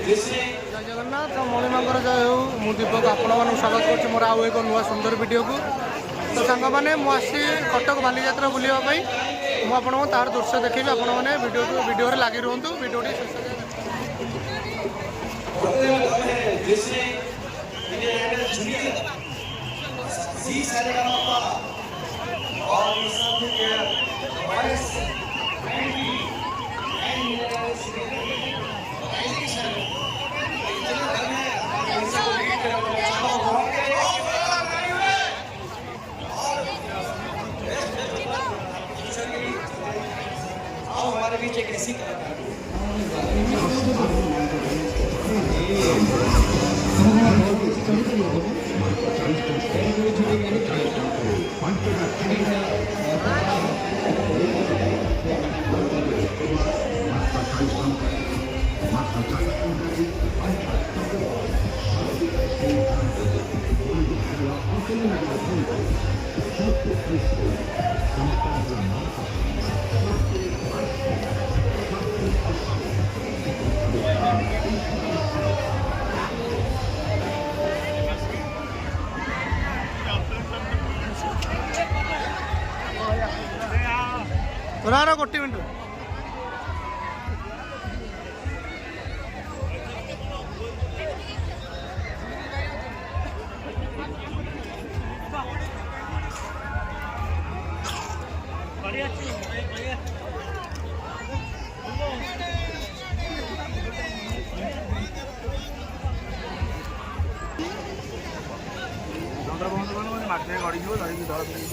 जय जगन्नाथ मणिमांगर जय हो मु दीपक आपण मानक स्वागत कर मोर आउ एक नुआ सुंदर वीडियो को। तो सांग मैंने मुझे कटक बालीजात्रा बुलावाई मुझे तार दृश्य देखी आपण मैंने वीडियो लगी रुहतु वीडियो हमारे बीच एक ऐसी गोटे मिनट चंद्रबंधु माटे गड़ी धरिकी